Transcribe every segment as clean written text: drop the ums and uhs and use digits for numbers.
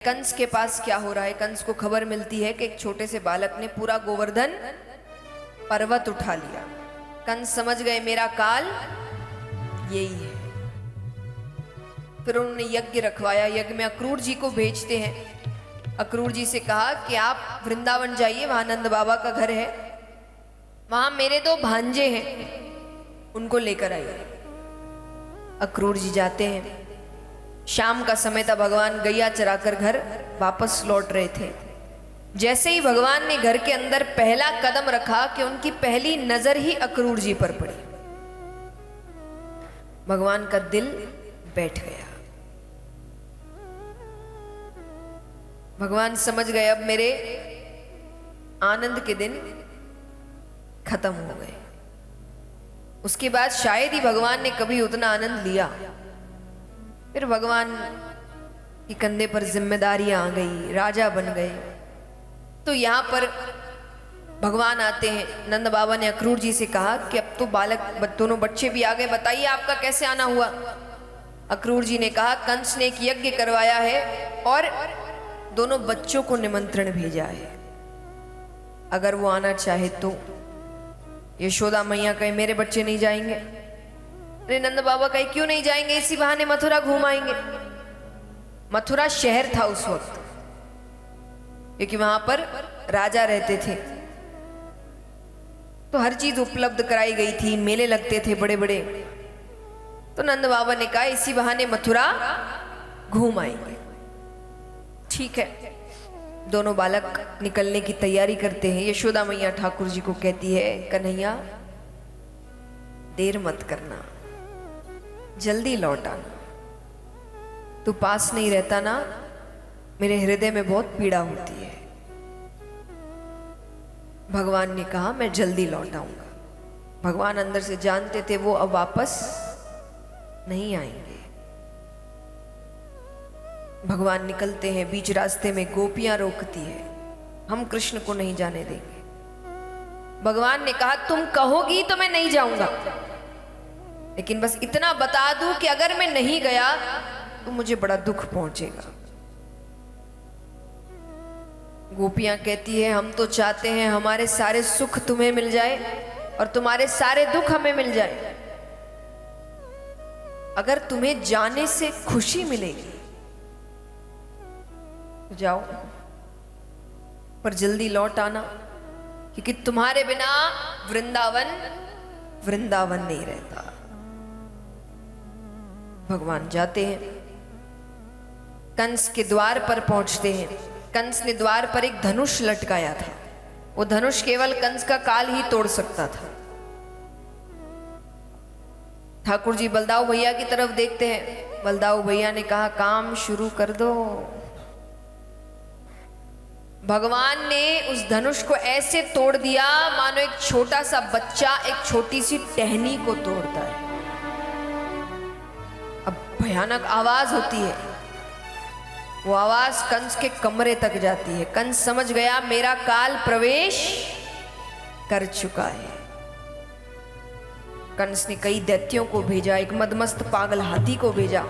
कंस के पास क्या हो रहा है। कंस को खबर मिलती है कि एक छोटे से बालक ने पूरा गोवर्धन पर्वत उठा लिया। कंस समझ गए मेरा काल यही है। फिर उन्होंने यज्ञ रखवाया। यज्ञ में अक्रूर जी को भेजते हैं। अक्रूर जी से कहा कि आप वृंदावन जाइए, वहां नंद बाबा का घर है, वहां मेरे दो भांजे हैं, उनको लेकर आइए। अक्रूर जी जाते हैं। शाम का समय था, भगवान गैया चराकर घर वापस लौट रहे थे। जैसे ही भगवान ने घर के अंदर पहला कदम रखा कि उनकी पहली नजर ही अक्रूर जी पर पड़ी। भगवान का दिल बैठ गया। भगवान समझ गए अब मेरे आनंद के दिन खत्म हो गए। उसके बाद शायद ही भगवान ने कभी उतना आनंद लिया। फिर भगवान के कंधे पर जिम्मेदारियां आ गई, राजा बन गए। तो यहां पर भगवान आते हैं। नंद बाबा ने अक्रूर जी से कहा कि अब तो बालक दोनों बच्चे भी आ गए, बताइए आपका कैसे आना हुआ। अक्रूर जी ने कहा कंस ने एक यज्ञ करवाया है और दोनों बच्चों को निमंत्रण भेजा है, अगर वो आना चाहे तो। यशोदा मैया कहे मेरे बच्चे नहीं जाएंगे। अरे नंद बाबा कहे क्यों नहीं जाएंगे, इसी बहाने मथुरा घूम आएंगे। मथुरा शहर था उस वक्त, क्योंकि वहां पर राजा रहते थे, तो हर चीज उपलब्ध कराई गई थी, मेले लगते थे बड़े बड़े। तो नंद बाबा ने कहा इसी बहाने मथुरा घूम आएंगे। ठीक है। दोनों बालक निकलने की तैयारी करते हैं। यशोदा मैया ठाकुर जी को कहती है कन्हैया देर मत करना, जल्दी लौट आना। तू पास नहीं रहता ना, मेरे हृदय में बहुत पीड़ा होती है। भगवान ने कहा मैं जल्दी लौट आऊंगा। भगवान अंदर से जानते थे वो अब वापस नहीं आएंगे। भगवान निकलते हैं। बीच रास्ते में गोपियां रोकती है, हम कृष्ण को नहीं जाने देंगे। भगवान ने कहा तुम कहोगी तो मैं नहीं जाऊंगा, लेकिन बस इतना बता दूं कि अगर मैं नहीं गया तो मुझे बड़ा दुख पहुंचेगा। गोपियां कहती है हम तो चाहते हैं हमारे सारे सुख तुम्हें मिल जाए और तुम्हारे सारे दुख हमें मिल जाए। अगर तुम्हें जाने से खुशी मिलेगी तो जाओ, पर जल्दी लौट आना, क्योंकि तुम्हारे बिना वृंदावन वृंदावन नहीं रहता। भगवान जाते हैं। कंस के द्वार पर पहुंचते हैं। कंस ने द्वार पर एक धनुष लटकाया था। वो धनुष केवल कंस का काल ही तोड़ सकता था। ठाकुर जी बलदाऊ भैया की तरफ देखते हैं। बलदाऊ भैया ने कहा काम शुरू कर दो। भगवान ने उस धनुष को ऐसे तोड़ दिया मानो एक छोटा सा बच्चा एक छोटी सी टहनी को तोड़ता है। अब भयानक आवाज होती है। वो आवाज कंस के कमरे तक जाती है। कंस समझ गया मेरा काल प्रवेश कर चुका है। कंस ने कई दैत्यों को भेजा, एक मदमस्त पागल हाथी को भेजा।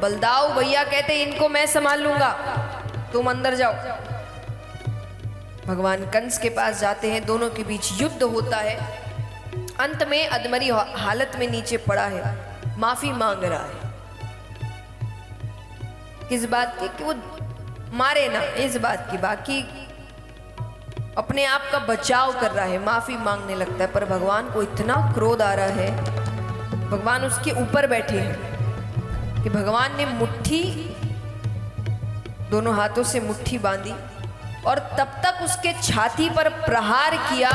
बलदाऊ भैया कहते इनको मैं संभाल लूंगा, तुम अंदर जाओ। भगवान कंस के पास जाते हैं। दोनों के बीच युद्ध होता है। अंत में अधमरी हालत में नीचे पड़ा है, माफी मांग रहा है। किस बात की कि वो मारे ना, इस बात की, बाकी अपने आप का बचाव कर रहा है, माफी मांगने लगता है। पर भगवान को इतना क्रोध आ रहा है। भगवान उसके ऊपर बैठे हैं कि भगवान ने मुट्ठी, दोनों हाथों से मुट्ठी बांधी और तब तक उसके छाती पर प्रहार किया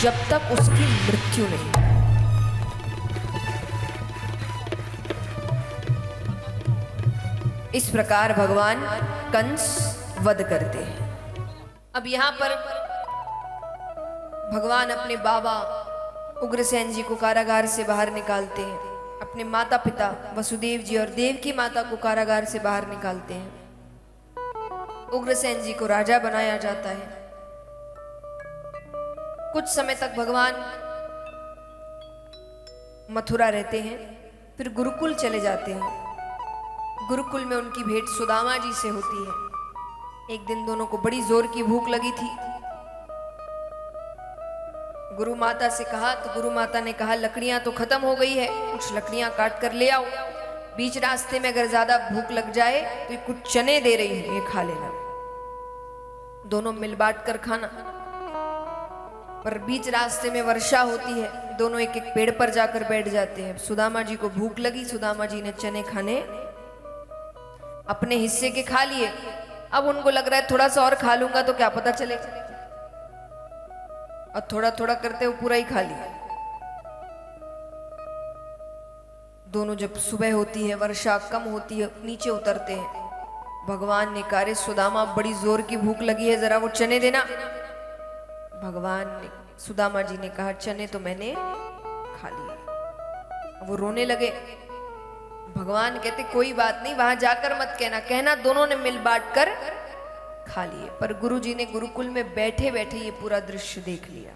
जब तक उसकी मृत्यु नहीं। इस प्रकार भगवान कंस वध करते हैं। अब यहां पर भगवान अपने बाबा उग्रसेन जी को कारागार से बाहर निकालते हैं। अपने माता पिता वसुदेव जी और देवकी माता को कारागार से बाहर निकालते हैं। उग्रसेन जी को राजा बनाया जाता है। कुछ समय तक भगवान मथुरा रहते हैं, फिर गुरुकुल चले जाते हैं। गुरुकुल में उनकी भेंट सुदामा जी से होती है। एक दिन दोनों को बड़ी जोर की भूख लगी थी। गुरु माता से कहा तो गुरु माता ने कहा लकड़ियां तो खत्म हो गई है, कुछ लकड़ियां काट कर ले आओ। बीच रास्ते में अगर ज्यादा भूख लग जाए तो ये कुछ चने दे रही हूं, ये खा लेना। दोनों मिल बांट कर खाना। पर बीच रास्ते में वर्षा होती है, दोनों एक एक पेड़ पर जाकर बैठ जाते हैं। सुदामा जी को भूख लगी, सुदामा जी ने चने खाने अपने हिस्से के खा लिए। अब उनको लग रहा है थोड़ा सा और खा लूंगा तो क्या पता चलेगा, और थोड़ा थोड़ा करते वो पूरा ही खा लिया। दोनों जब सुबह होती है, वर्षा कम होती है, नीचे उतरते हैं। भगवान ने कहा, सुदामा बड़ी जोर की भूख लगी है, जरा वो चने देना। भगवान ने, सुदामा जी ने कहा चने तो मैंने खा लिए। वो रोने लगे। भगवान कहते कोई बात नहीं, वहां जाकर मत कहना, कहना दोनों ने मिल बांट कर खा लिए। पर गुरु जी ने गुरुकुल में बैठे बैठे ये पूरा दृश्य देख लिया।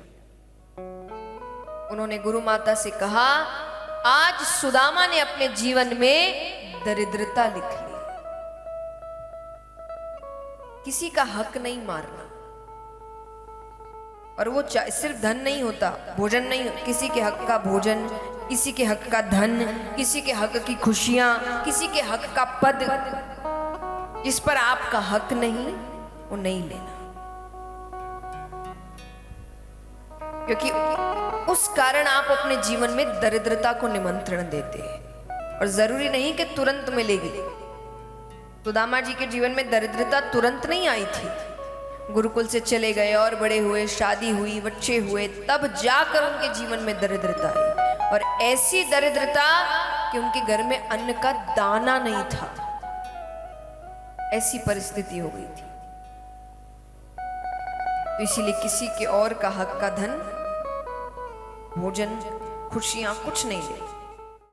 उन्होंने गुरु माता से कहा, आज सुदामा ने अपने जीवन में दरिद्रता लिख ली। किसी का हक नहीं मारना। और वो सिर्फ धन नहीं होता, भोजन नहीं, किसी के हक का भोजन, किसी के हक का धन, किसी के हक की खुशियां, किसी के हक का पद, जिस पर आपका हक नहीं वो नहीं लेना। क्योंकि उस कारण आप अपने जीवन में दरिद्रता को निमंत्रण देते हैं। और जरूरी नहीं कि तुरंत मिलेगी। सुदामा जी के जीवन में दरिद्रता तुरंत नहीं आई थी। गुरुकुल से चले गए और बड़े हुए, शादी हुई, बच्चे हुए, तब जाकर उनके जीवन में दरिद्रता आई। और ऐसी दरिद्रता कि उनके घर में अन्न का दाना नहीं था, ऐसी परिस्थिति हो गई थी। तो इसीलिए किसी के और का हक का धन, भोजन, खुशियां कुछ नहीं ले।